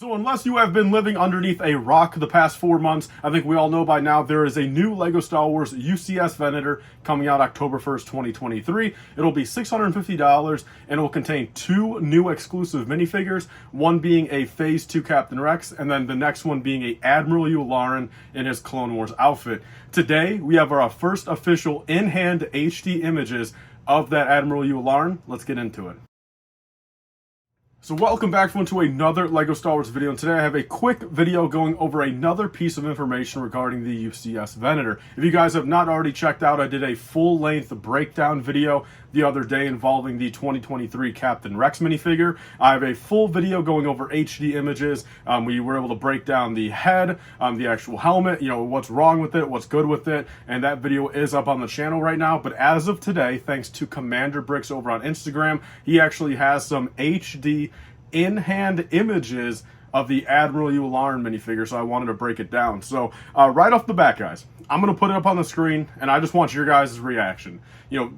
So unless you have been living underneath a rock the past 4 months, I think we all know by now there is a new LEGO Star Wars UCS Venator coming out October 1st, 2023. It'll be $650 and it will contain 2 new exclusive minifigures, one being a Phase 2 Captain Rex and then the next one being a Admiral Yularen in his Clone Wars outfit. Today we have our first official in-hand HD images of that Admiral Yularen. Let's get into it. So welcome back everyone to another LEGO Star Wars video, and today I have a quick video going over another piece of information regarding the UCS Venator. If you guys have not already checked out, I did a full-length breakdown video the other day involving the 2023 Captain Rex minifigure. I have a full video going over HD images. We were able to break down the head, the actual helmet, what's wrong with it, what's good with it, and that video is up on the channel right now. But as of today, thanks to LifeBricks over on Instagram, he actually has some HD in-hand images of the Admiral Yularen minifigure, so I wanted to break it down. So right off the bat, guys, I'm going to put it up on the screen, and I just want your guys' reaction.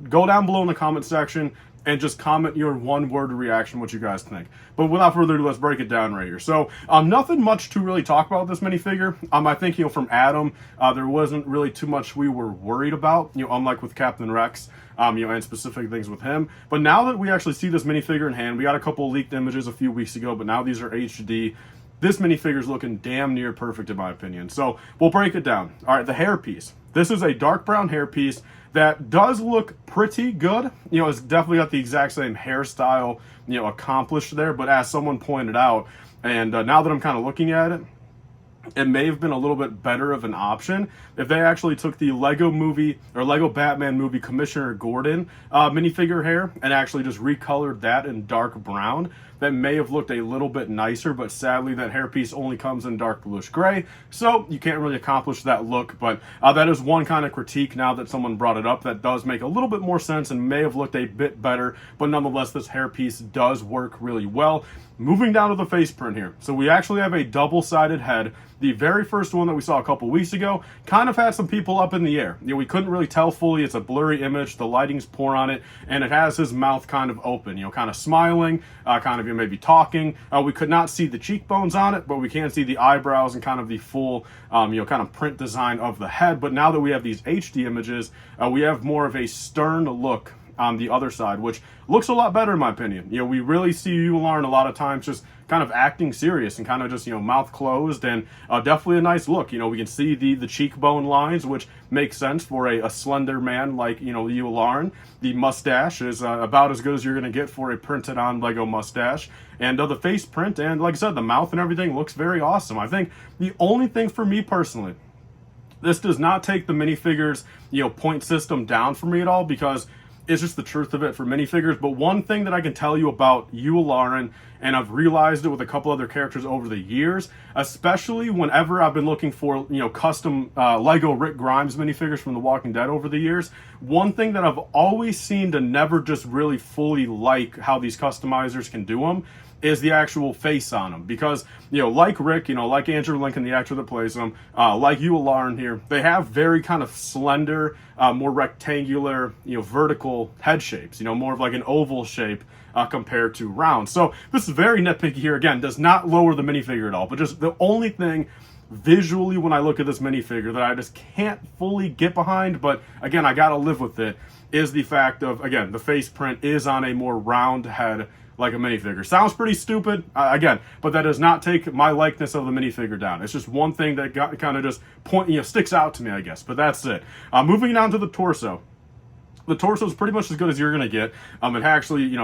Go down below in the comment section and just comment your one-word reaction, what you guys think. But without further ado, let's break it down right here. So nothing much to really talk about with this minifigure. I think, from Adam, there wasn't really too much we were worried about, unlike with Captain Rex, and specific things with him. But now that we actually see this minifigure in hand, we got a couple leaked images a few weeks ago, but now these are HD. This minifigure is looking damn near perfect in my opinion. So we'll break it down. All right, the hairpiece. This is a dark brown hairpiece that does look pretty good. It's definitely got the exact same hairstyle, accomplished there. But as someone pointed out, and now that I'm kind of looking at it, it may have been a little bit better of an option if they actually took the Lego movie or Lego Batman movie Commissioner Gordon minifigure hair and actually just recolored that in dark brown. That may have looked a little bit nicer, but sadly that hairpiece only comes in dark bluish gray, so you can't really accomplish that look. But that is one kind of critique now that someone brought it up that does make a little bit more sense and may have looked a bit better, but nonetheless this hairpiece does work really well. Moving down to the face print here. So we actually have a double-sided head. The very first one that we saw a couple weeks ago kind of had some people up in the air. We couldn't really tell fully. It's a blurry image. The lighting's poor on it, and it has his mouth kind of open, kind of smiling, kind of maybe talking. We could not see the cheekbones on it, but we can see the eyebrows and kind of the full, kind of print design of the head. But now that we have these HD images, we have more of a stern look on the other side, which looks a lot better in my opinion. We really see Yularen a lot of times just kind of acting serious and kind of just, mouth closed, and definitely a nice look. We can see the cheekbone lines, which makes sense for a slender man like, Yularen. The mustache is about as good as you're going to get for a printed on Lego mustache. And the face print and, like I said, the mouth and everything looks very awesome. I think the only thing for me personally, this does not take the minifigures, point system down for me at all, because it's just the truth of it for minifigures. But one thing that I can tell you about Yularen, and I've realized it with a couple other characters over the years, especially whenever I've been looking for, custom Lego Rick Grimes minifigures from The Walking Dead over the years, one thing that I've always seemed to never just really fully like how these customizers can do them is the actual face on them. Because, like Rick, like Andrew Lincoln, the actor that plays him, like Yularen here, they have very kind of slender, more rectangular, vertical head shapes, more of like an oval shape compared to round. So this is very nitpicky here. Again, does not lower the minifigure at all, but just the only thing visually when I look at this minifigure that I just can't fully get behind, but again, I gotta live with it, is the fact of, again, the face print is on a more round head like a minifigure. Sounds pretty stupid, again, but that does not take my likeness of the minifigure down. It's just one thing that kind of just sticks out to me, I guess, but that's it. Moving down to the torso. The torso is pretty much as good as you're going to get. It actually,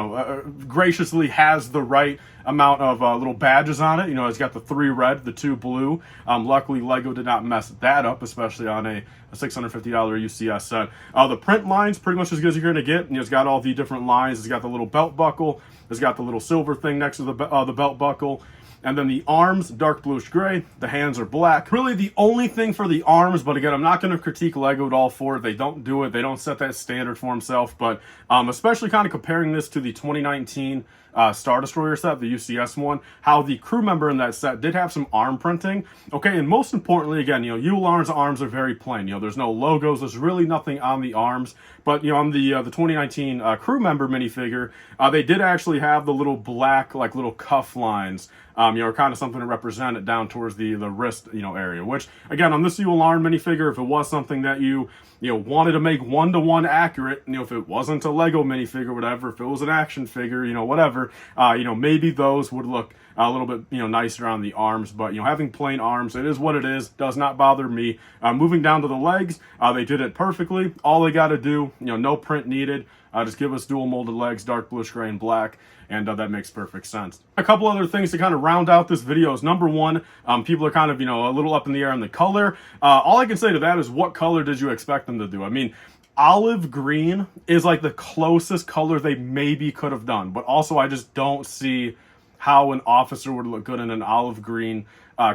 graciously has the right amount of little badges on it. It's got the 3 red, the 2 blue. Luckily, Lego did not mess that up, especially on a $650 UCS set. The print line's pretty much as good as you're going to get. It's got all the different lines. It's got the little belt buckle. It's got the little silver thing next to the belt buckle. And then the arms, dark bluish gray. The hands are black. Really the only thing for the arms, but again, I'm not going to critique Lego at all for it. They don't do it. They don't set that standard for themselves. But especially kind of comparing this to the 2019 Star Destroyer set, the UCS one, how the crew member in that set did have some arm printing. Okay, and most importantly, again, Yularen's arms are very plain. There's no logos, there's really nothing on the arms. But on the 2019 crew member minifigure, they did actually have the little black, like little cuff lines, kind of something to represent it down towards the wrist, area. Which again, on this Yularen minifigure, if it was something that you wanted to make 1-to-1 accurate, if it wasn't a Lego minifigure, whatever, if it was an action figure, whatever, maybe those would look a little bit, nicer on the arms. But having plain arms, it is what it is. Does not bother me. Moving down to the legs, they did it perfectly. All they got to do, no print needed. Just give us dual molded legs, dark bluish gray and black, and that makes perfect sense. A couple other things to kind of round out this video is, number one, people are kind of, a little up in the air on the color. All I can say to that is, what color did you expect them to do? I mean, olive green is like the closest color they maybe could have done, but also I just don't see how an officer would look good in an olive green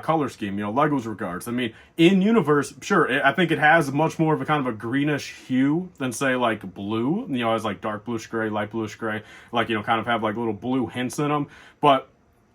color scheme, Lego's regards. I mean, in universe, sure, I think it has much more of a kind of a greenish hue than, say, like blue, as like dark bluish gray, light bluish gray, like, kind of have like little blue hints in them. But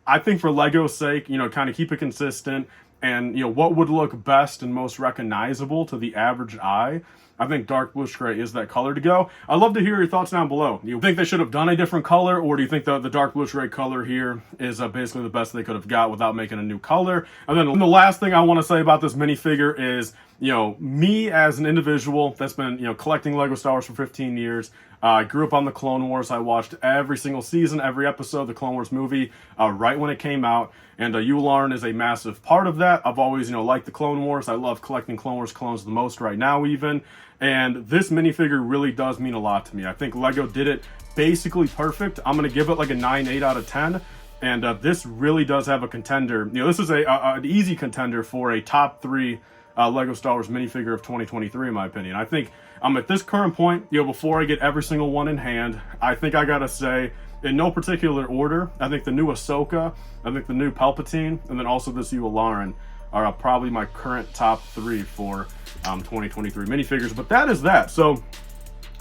I think for Lego's sake, kind of keep it consistent, and, what would look best and most recognizable to the average eye, I think dark bluish gray is that color to go. I'd love to hear your thoughts down below. You think they should have done a different color, or do you think the dark bluish gray color here is basically the best they could have got without making a new color? And then the last thing I want to say about this minifigure is, me as an individual that's been, collecting Lego Star Wars for 15 years, I grew up on the Clone Wars. I watched every single season, every episode of the Clone Wars movie right when it came out. And Yularen is a massive part of that. I've always, liked the Clone Wars. I love collecting Clone Wars clones the most right now even. And this minifigure really does mean a lot to me. I think Lego did it basically perfect. I'm going to give it like a 9/8 out of 10. And this really does have a contender. This is an easy contender for a top 3 Lego Star Wars minifigure of 2023, in my opinion. I think at this current point, before I get every single one in hand, I think I gotta say, in no particular order, I think the new Ahsoka, I think the new Palpatine, and then also this Yularen are probably my current top 3 for 2023 minifigures. But that is that. So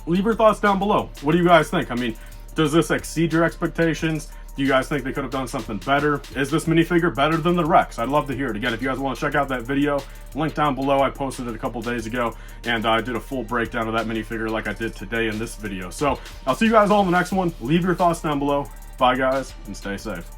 leave your thoughts down below. What do you guys think? I mean, does this exceed your expectations? Do you guys think they could have done something better? Is this minifigure better than the Rex? I'd love to hear it. Again, if you guys want to check out that video, link down below. I posted it a couple days ago, and I did a full breakdown of that minifigure like I did today in this video. So I'll see you guys all in the next one. Leave your thoughts down below. Bye, guys, and stay safe.